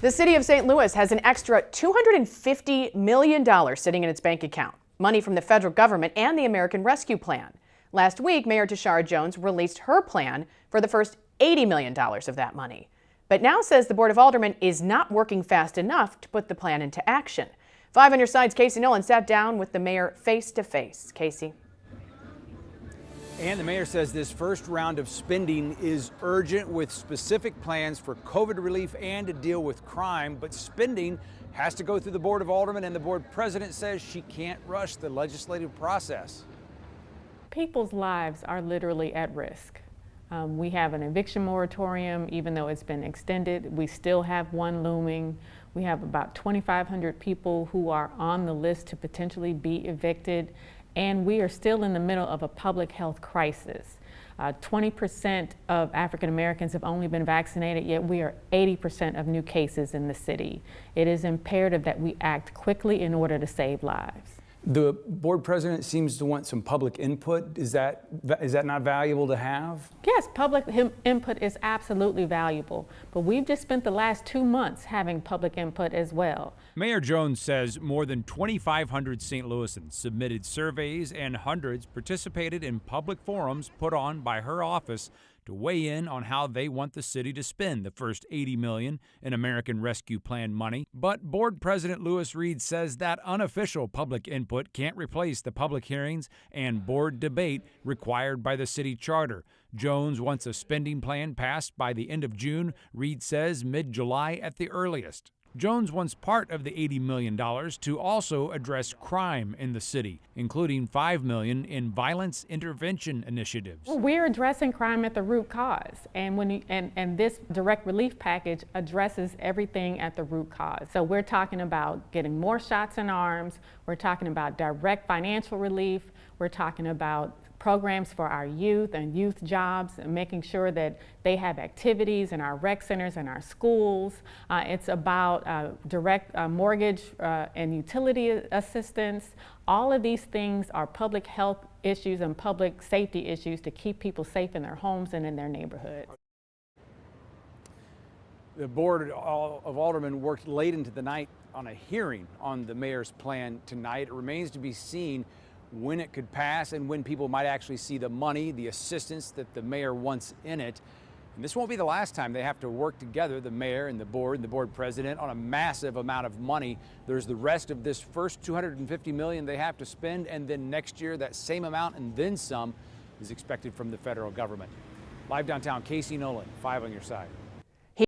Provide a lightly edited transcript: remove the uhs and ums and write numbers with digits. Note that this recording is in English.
The city of St. Louis has an extra $250 million sitting in its bank account, money from the federal government and the American Rescue Plan. Last week, Mayor Tishaura Jones released her plan for the first $80 million of that money, but now says the Board of Aldermen is not working fast enough to put the plan into action. 5 on your side's Casey Nolan sat down with the mayor face to face. Casey. And the mayor says this first round of spending is urgent with specific plans for COVID relief and to deal with crime. But spending has to go through the Board of Aldermen, and the board president says she can't rush the legislative process. People's lives are literally at risk. We have an eviction moratorium, even though it's been extended. We still have one looming. We have about 2,500 people who are on the list to potentially be evicted. And we are still in the middle of a public health crisis. 20% of African Americans have only been vaccinated, yet we are 80% of new cases in the city. It is imperative that we act quickly in order to save lives. The board president seems to want some public input. Is that not valuable to have? Yes, public input is absolutely valuable, but we've just spent the last 2 months having public input as well. Mayor Jones says more than 2,500 St. Louisans submitted surveys and hundreds participated in public forums put on by her office to weigh in on how they want the city to spend the first $80 million in American Rescue Plan money. But Board President Lewis Reed says that unofficial public input can't replace the public hearings and board debate required by the city charter. Jones wants a spending plan passed by the end of June. Reed says mid-July at the earliest. Jones wants part of the $80 million to also address crime in the city, including $5 million in violence intervention initiatives. Well, we're addressing crime at the root cause, and this direct relief package addresses everything at the root cause. So we're talking about getting more shots in arms, we're talking about direct financial relief, we're talking about programs for our youth and youth jobs, and making sure that they have activities in our rec centers and our schools. It's about direct mortgage and utility assistance. All of these things are public health issues and public safety issues to keep people safe in their homes and in their neighborhoods. The Board of Aldermen worked late into the night on a hearing on the mayor's plan tonight. It remains to be seen when it could pass and when people might actually see the money, the assistance that the mayor wants in it. And this won't be the last time they have to work together, the mayor and the board president, on a massive amount of money. There's the rest of this first $250 million they have to spend, and then next year that same amount and then some is expected from the federal government. Live downtown, Casey Nolan, 5 on your side.